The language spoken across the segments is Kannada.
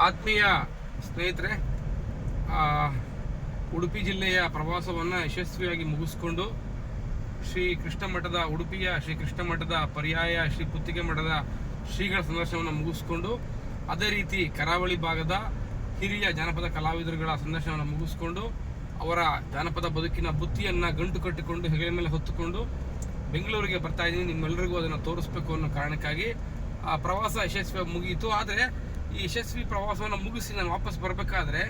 ಆತ್ಮೀಯ ಸ್ನೇಹಿತರೆ, ಉಡುಪಿ ಜಿಲ್ಲೆಯ ಪ್ರವಾಸವನ್ನು ಯಶಸ್ವಿಯಾಗಿ ಮುಗಿಸ್ಕೊಂಡು ಶ್ರೀ ಕೃಷ್ಣ ಮಠದ ಉಡುಪಿಯ ಶ್ರೀ ಕೃಷ್ಣ ಮಠದ ಪರ್ಯಾಯ ಶ್ರೀ ಪುತ್ತಿಗೆ ಮಠದ ಶ್ರೀಗಳ ಸಂದರ್ಶನವನ್ನು ಮುಗಿಸ್ಕೊಂಡು, ಅದೇ ರೀತಿ ಕರಾವಳಿ ಭಾಗದ ಹಿರಿಯ ಜಾನಪದ ಕಲಾವಿದರುಗಳ ಸಂದರ್ಶನವನ್ನು ಮುಗಿಸ್ಕೊಂಡು ಅವರ ಜಾನಪದ ಬದುಕಿನ ಬುತ್ತಿಯನ್ನು ಗಂಟು ಕಟ್ಟಿಕೊಂಡು ಹೆಗಲ ಮೇಲೆ ಹೊತ್ತುಕೊಂಡು ಬೆಂಗಳೂರಿಗೆ ಬರ್ತಾ ಇದ್ದೀನಿ. ನಿಮ್ಮೆಲ್ಲರಿಗೂ ಅದನ್ನು ತೋರಿಸ್ಬೇಕು ಅನ್ನೋ ಕಾರಣಕ್ಕಾಗಿ ಆ ಪ್ರವಾಸ ಯಶಸ್ವಿಯಾಗಿ ಮುಗಿಯಿತು. ಆದರೆ ಈ ಯಶಸ್ವಿ ಪ್ರವಾಸವನ್ನು ಮುಗಿಸಿ ನಾನು ವಾಪಸ್ ಬರಬೇಕಾದ್ರೆ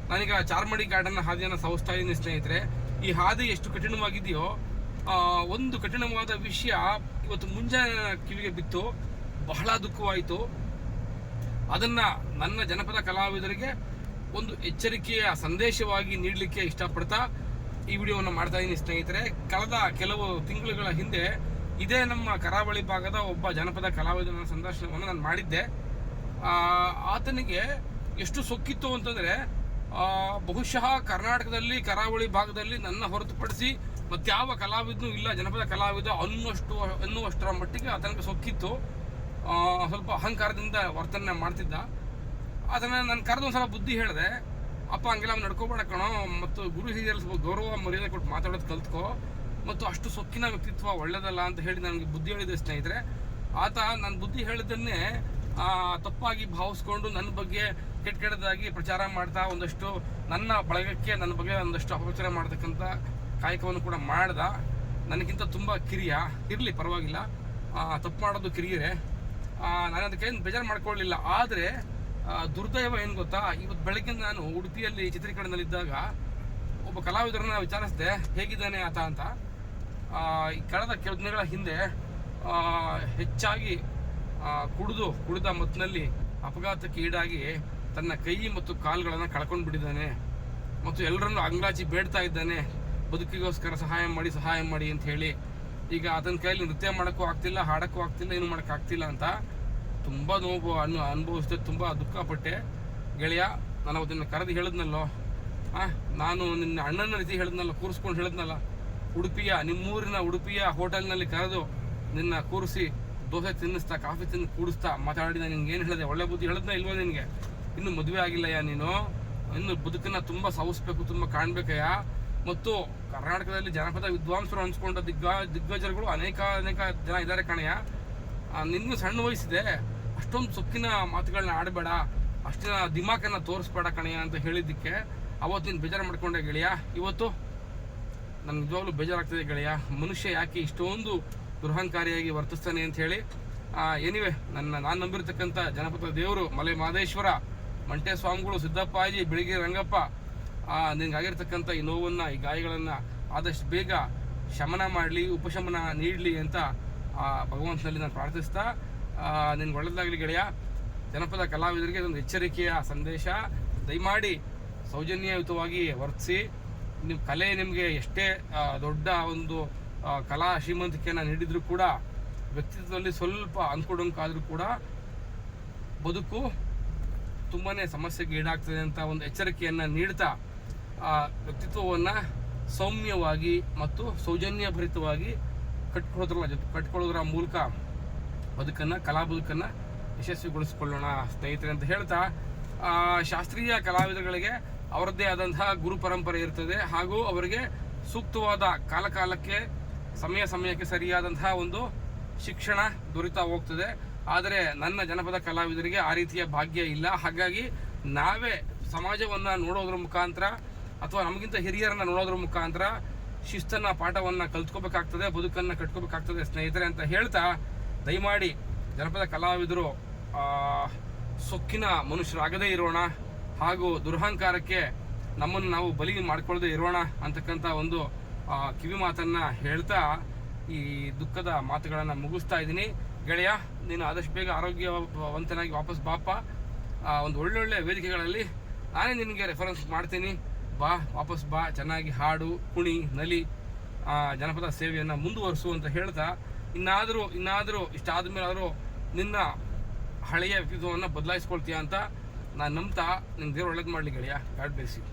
ನಾನೀಗ ಚಾರ್ಮಡಿ ಗಾರ್ಡನ್ನ ಹಾದಿಯನ್ನು ಸವಿಸ್ತಾ ಇದ್ದೀನಿ ಸ್ನೇಹಿತರೆ. ಈ ಹಾದಿ ಎಷ್ಟು ಕಠಿಣವಾಗಿದೆಯೋ, ಒಂದು ಕಠಿಣವಾದ ವಿಷಯ ಇವತ್ತು ಮುಂಜಾನೆ ಕಿವಿಗೆ ಬಿತ್ತು, ಬಹಳ ದುಃಖವಾಯಿತು. ಅದನ್ನು ನನ್ನ ಜನಪದ ಕಲಾವಿದರಿಗೆ ಒಂದು ಎಚ್ಚರಿಕೆಯ ಸಂದೇಶವಾಗಿ ನೀಡಲಿಕ್ಕೆ ಇಷ್ಟಪಡ್ತಾ ಈ ವಿಡಿಯೋವನ್ನು ಮಾಡ್ತಾ ಇದ್ದೀನಿ ಸ್ನೇಹಿತರೆ. ಕಳೆದ ಕೆಲವು ತಿಂಗಳುಗಳ ಹಿಂದೆ ಇದೇ ನಮ್ಮ ಕರಾವಳಿ ಭಾಗದ ಒಬ್ಬ ಜನಪದ ಕಲಾವಿದನ ಸಂದರ್ಶನವನ್ನು ನಾನು ಮಾಡಿದ್ದೆ. ಆತನಿಗೆ ಎಷ್ಟು ಸೊಕ್ಕಿತ್ತು ಅಂತಂದರೆ, ಬಹುಶಃ ಕರ್ನಾಟಕದಲ್ಲಿ ಕರಾವಳಿ ಭಾಗದಲ್ಲಿ ನನ್ನ ಹೊರತುಪಡಿಸಿ ಮತ್ಯಾವ ಕಲಾವಿದನೂ ಇಲ್ಲ ಜನಪದ ಕಲಾವಿದ ಅನ್ನುವಷ್ಟರ ಮಟ್ಟಿಗೆ ಆತನಿಗೆ ಸೊಕ್ಕಿತ್ತು. ಸ್ವಲ್ಪ ಅಹಂಕಾರದಿಂದ ವರ್ತನೆ ಮಾಡ್ತಿದ್ದ. ಅದನ್ನು ನಾನು ಕರೆದೊಂದ್ಸಲ ಬುದ್ಧಿ ಹೇಳಿದೆ, ಅಪ್ಪ ಹಂಗೆಲ್ಲ ನಡ್ಕೋಬೇಡ ಕಣೋ, ಮತ್ತು ಗುರು ಹಿರಿಯರು ಸ್ವಲ್ಪ ಗೌರವ ಮರ್ಯಾದೆ ಕೊಟ್ಟು ಮಾತಾಡೋದು ಕಲ್ತ್ಕೋ, ಮತ್ತು ಅಷ್ಟು ಸೊಕ್ಕಿನ ವ್ಯಕ್ತಿತ್ವ ಒಳ್ಳೆಯದಲ್ಲ ಅಂತ ಹೇಳಿ ನನಗೆ ಬುದ್ಧಿ ಹೇಳಿದೆ ಸ್ನೇಹಿತರೆ. ಆತ ನನ್ನ ಬುದ್ಧಿ ಹೇಳಿದ್ದನ್ನೇ ತಪ್ಪಾಗಿ ಭಾವಿಸ್ಕೊಂಡು ನನ್ನ ಬಗ್ಗೆ ಕೆಟ್ಟದಾಗಿ ಪ್ರಚಾರ ಮಾಡ್ತಾ ಒಂದಷ್ಟು ನನ್ನ ಬಳಗಕ್ಕೆ ನನ್ನ ಬಗ್ಗೆ ಒಂದಷ್ಟು ಅಪಪ್ರಚಾರ ಮಾಡ್ತಕ್ಕಂಥ ಕಾಯಕವನ್ನು ಕೂಡ ಮಾಡ್ದ. ನನಗಿಂತ ತುಂಬ ಕಿರಿಯ, ಇರಲಿ ಪರವಾಗಿಲ್ಲ, ತಪ್ಪು ಮಾಡೋದು ಕಿರಿಯರೇ, ನಾನು ಅದಕ್ಕೆ ಏನು ಬೇಜಾರು ಮಾಡ್ಕೊಳ್ಳಲಿಲ್ಲ. ಆದರೆ ದುರ್ದೈವ ಏನು ಗೊತ್ತಾ, ಇವತ್ತು ಬೆಳಗ್ಗೆ ನಾನು ಉಡುಪಿಯಲ್ಲಿ ಚಿತ್ರೀಕರಣದಲ್ಲಿದ್ದಾಗ ಒಬ್ಬ ಕಲಾವಿದರನ್ನ ವಿಚಾರಿಸಿದೆ, ಹೇಗಿದ್ದಾನೆ ಆತ ಅಂತ. ಕಳೆದ ಕೆಲವು ದಿನಗಳ ಹಿಂದೆ ಹೆಚ್ಚಾಗಿ ಕುಡಿದ ಮತ್ತಿನಲ್ಲಿ ಅಪಘಾತಕ್ಕೆ ಈಡಾಗಿ ತನ್ನ ಕೈ ಮತ್ತು ಕಾಲುಗಳನ್ನು ಕಳ್ಕೊಂಡು ಬಿಟ್ಟಿದ್ದಾನೆ, ಮತ್ತು ಎಲ್ಲರನ್ನು ಅಂಗ್ಲಾಚಿ ಬೇಡ್ತಾ ಇದ್ದಾನೆ, ಬದುಕಿಗೋಸ್ಕರ ಸಹಾಯ ಮಾಡಿ ಅಂತ ಹೇಳಿ. ಈಗ ಆತನ ಕೈಯಲ್ಲಿ ನೃತ್ಯ ಮಾಡೋಕ್ಕೂ ಆಗ್ತಿಲ್ಲ, ಹಾಡೋಕ್ಕೂ ಆಗ್ತಿಲ್ಲ, ಏನು ಮಾಡೋಕ್ಕಾಗ್ತಿಲ್ಲ ಅಂತ ತುಂಬ ನೋವು ಅನುಭವಿಸಿದೆ, ತುಂಬ ದುಃಖಪಟ್ಟೆ. ಗೆಳೆಯ, ನಾನು ಅವತ್ತನ್ನು ಕರೆದು ಹೇಳಿದ್ನಲ್ಲೋ, ನಾನು ನಿನ್ನ ಅಣ್ಣನ ರೀತಿ ಹೇಳಿದ್ನಲ್ಲ, ಕೂರಿಸ್ಕೊಂಡು ಹೇಳಿದ್ನಲ್ಲ, ನಿಮ್ಮೂರಿನ ಉಡುಪಿಯ ಹೋಟೆಲ್ನಲ್ಲಿ ಕರೆದು ನಿನ್ನ ಕೂರಿಸಿ ದೋಸೆ ತಿನ್ನಿಸ್ತಾ, ಕಾಫಿ ತಿಂದು ಕೂಡಿಸ್ತಾ ಮಾತಾಡಿ ನಾನು ನಿನ್ಗೆ ಏನು ಹೇಳಿದೆ, ಒಳ್ಳೆ ಬುದ್ಧಿ ಹೇಳಿದ್ನ ಇಲ್ವೋ ನಿನಗೆ? ಇನ್ನೂ ಮದುವೆ ಆಗಿಲ್ಲಯ್ಯ ನೀನು, ಇನ್ನು ಬದುಕನ್ನು ತುಂಬ ಸವಿಸ್ಬೇಕು, ತುಂಬ ಕಾಣಬೇಕಯ್ಯ. ಮತ್ತು ಕರ್ನಾಟಕದಲ್ಲಿ ಜನಪದ ವಿದ್ವಾಂಸರು ಅನ್ಸ್ಕೊಂಡ ದಿಗ್ಗಜರುಗಳು ಅನೇಕ ಜನ ಇದ್ದಾರೆ ಕಣಯ್ಯ. ನಿನ್ನ ಸಣ್ಣ ವಯಸ್ಸಿದೆ, ಅಷ್ಟೊಂದು ಸೊಕ್ಕಿನ ಮಾತುಗಳನ್ನ ಆಡಬೇಡ, ಅಷ್ಟಿನ ದಿಮಾಕನ್ನು ತೋರಿಸ್ಬೇಡ ಕಣಯ್ಯ ಅಂತ ಹೇಳಿದ್ದಕ್ಕೆ ಅವತ್ತು ನೀನು ಬೇಜಾರು ಮಾಡ್ಕೊಂಡೆ ಗೆಳೆಯ. ಇವತ್ತು ನನಗೆ ನಿಜವಾಗ್ಲೂ ಬೇಜಾರಾಗ್ತದೆ ಗೆಳೆಯ, ಮನುಷ್ಯ ಯಾಕೆ ಇಷ್ಟೊಂದು ದುರಹಂಕಾರಿಯಾಗಿ ವರ್ತಿಸ್ತಾನೆ ಅಂತ ಹೇಳಿ. ಏನಿವೆ, ನಾನು ನಂಬಿರ್ತಕ್ಕಂಥ ಜನಪದ ದೇವರು ಮಲೆ ಮಹದೇಶ್ವರ, ಮಂಟೆ ಸ್ವಾಮಿಗಳು, ಸಿದ್ದಪ್ಪಾಜಿ, ಬೆಳಗ್ಗೆ ರಂಗಪ್ಪ ನಿನಗಾಗಿರ್ತಕ್ಕಂಥ ಈ ನೋವನ್ನು, ಈ ಗಾಯಗಳನ್ನು ಆದಷ್ಟು ಬೇಗ ಶಮನ ಮಾಡಲಿ, ಉಪಶಮನ ನೀಡಲಿ ಅಂತ ಭಗವಂತನಲ್ಲಿ ನಾನು ಪ್ರಾರ್ಥಿಸ್ತಾ, ನಿನ್ಗೆ ಒಳ್ಳೆಯದಾಗಲಿ ಗೆಳೆಯ. ಜನಪದ ಕಲಾವಿದರಿಗೆ ಒಂದು ಎಚ್ಚರಿಕೆಯ ಸಂದೇಶ, ದಯಮಾಡಿ ಸೌಜನ್ಯಯುತವಾಗಿ ವರ್ತಿಸಿ. ನಿಮ್ಮ ಕಲೆ ನಿಮಗೆ ಎಷ್ಟೇ ದೊಡ್ಡ ಒಂದು ಕಲಾ ಶ್ರೀಮಂತಿಕೆಯನ್ನು ನೀಡಿದರೂ ಕೂಡ, ವ್ಯಕ್ತಿತ್ವದಲ್ಲಿ ಸ್ವಲ್ಪ ಅಂದ್ಕೊಡೋಂಕಾದರೂ ಕೂಡ ಬದುಕು ತುಂಬಾ ಸಮಸ್ಯೆಗೆ ಈಡಾಗ್ತದೆ ಅಂತ ಒಂದು ಎಚ್ಚರಿಕೆಯನ್ನು ನೀಡ್ತಾ, ವ್ಯಕ್ತಿತ್ವವನ್ನು ಸೌಮ್ಯವಾಗಿ ಮತ್ತು ಸೌಜನ್ಯಭರಿತವಾಗಿ ಕಟ್ಕೊಳ್ಳೋದ್ರ ಮೂಲಕ ಕಲಾ ಬದುಕನ್ನು ಯಶಸ್ವಿಗೊಳಿಸಿಕೊಳ್ಳೋಣ ಸ್ನೇಹಿತರೆ ಅಂತ ಹೇಳ್ತಾ, ಶಾಸ್ತ್ರೀಯ ಕಲಾವಿದರುಗಳಿಗೆ ಅವರದ್ದೇ ಆದಂತಹ ಗುರು ಪರಂಪರೆ ಇರ್ತದೆ, ಹಾಗೂ ಅವರಿಗೆ ಸೂಕ್ತವಾದ ಕಾಲಕ್ಕೆ ಸಮಯಕ್ಕೆ ಸರಿಯಾದಂತಹ ಒಂದು ಶಿಕ್ಷಣ ದೊರೀತಾ ಹೋಗ್ತದೆ. ಆದರೆ ನನ್ನ ಜನಪದ ಕಲಾವಿದರಿಗೆ ಆ ರೀತಿಯ ಭಾಗ್ಯ ಇಲ್ಲ. ಹಾಗಾಗಿ ನಾವೇ ಸಮಾಜವನ್ನು ನೋಡೋದ್ರ ಮುಖಾಂತರ ಅಥವಾ ನಮಗಿಂತ ಹಿರಿಯರನ್ನು ನೋಡೋದ್ರ ಮುಖಾಂತರ ಶಿಸ್ತನ್ನು, ಪಾಠವನ್ನು ಕಲ್ತ್ಕೋಬೇಕಾಗ್ತದೆ, ಬದುಕನ್ನು ಕಟ್ಕೋಬೇಕಾಗ್ತದೆ ಸ್ನೇಹಿತರೆ ಅಂತ ಹೇಳ್ತಾ, ದಯಮಾಡಿ ಜನಪದ ಕಲಾವಿದರು ಸೊಕ್ಕಿನ ಮನುಷ್ಯರಾಗದೇ ಇರೋಣ, ಹಾಗೂ ದುರಹಂಕಾರಕ್ಕೆ ನಮ್ಮನ್ನು ನಾವು ಬಲಿ ಮಾಡ್ಕೊಳ್ಳದೆ ಇರೋಣ ಅಂತಕ್ಕಂಥ ಒಂದು ಕಿವಿ ಮಾತನ್ನು ಹೇಳ್ತಾ ಈ ದುಃಖದ ಮಾತುಗಳನ್ನು ಮುಗಿಸ್ತಾ ಇದ್ದೀನಿ ಗೆಳೆಯ. ನೀನು ಆದಷ್ಟು ಬೇಗ ಆರೋಗ್ಯವಂತನಾಗಿ ವಾಪಸ್ ಬಾಪ. ಒಂದು ಒಳ್ಳೊಳ್ಳೆ ವೇದಿಕೆಗಳಲ್ಲಿ ನಾನೇ ನಿನಗೆ ರೆಫರೆನ್ಸ್ ಮಾಡ್ತೀನಿ, ವಾಪಸ್ ಬಾ, ಚೆನ್ನಾಗಿ ಹಾಡು, ಕುಣಿ, ನಲಿ, ಜನಪದ ಸೇವೆಯನ್ನು ಮುಂದುವರಿಸು ಅಂತ ಹೇಳ್ತಾ, ಇನ್ನಾದರೂ ಇಷ್ಟಾದ ಮೇಲಾದರೂ ನಿನ್ನ ಹಳೆಯ ವ್ಯಕ್ತಿತ್ವವನ್ನು ಬದಲಾಯಿಸ್ಕೊಳ್ತೀಯ ಅಂತ ನಾನು ನಂಬ್ತಾ, ನಿನ್ನ ದೇವರು ಒಳ್ಳೇದು ಮಾಡಲಿ ಗೆಳೆಯ. God bless you.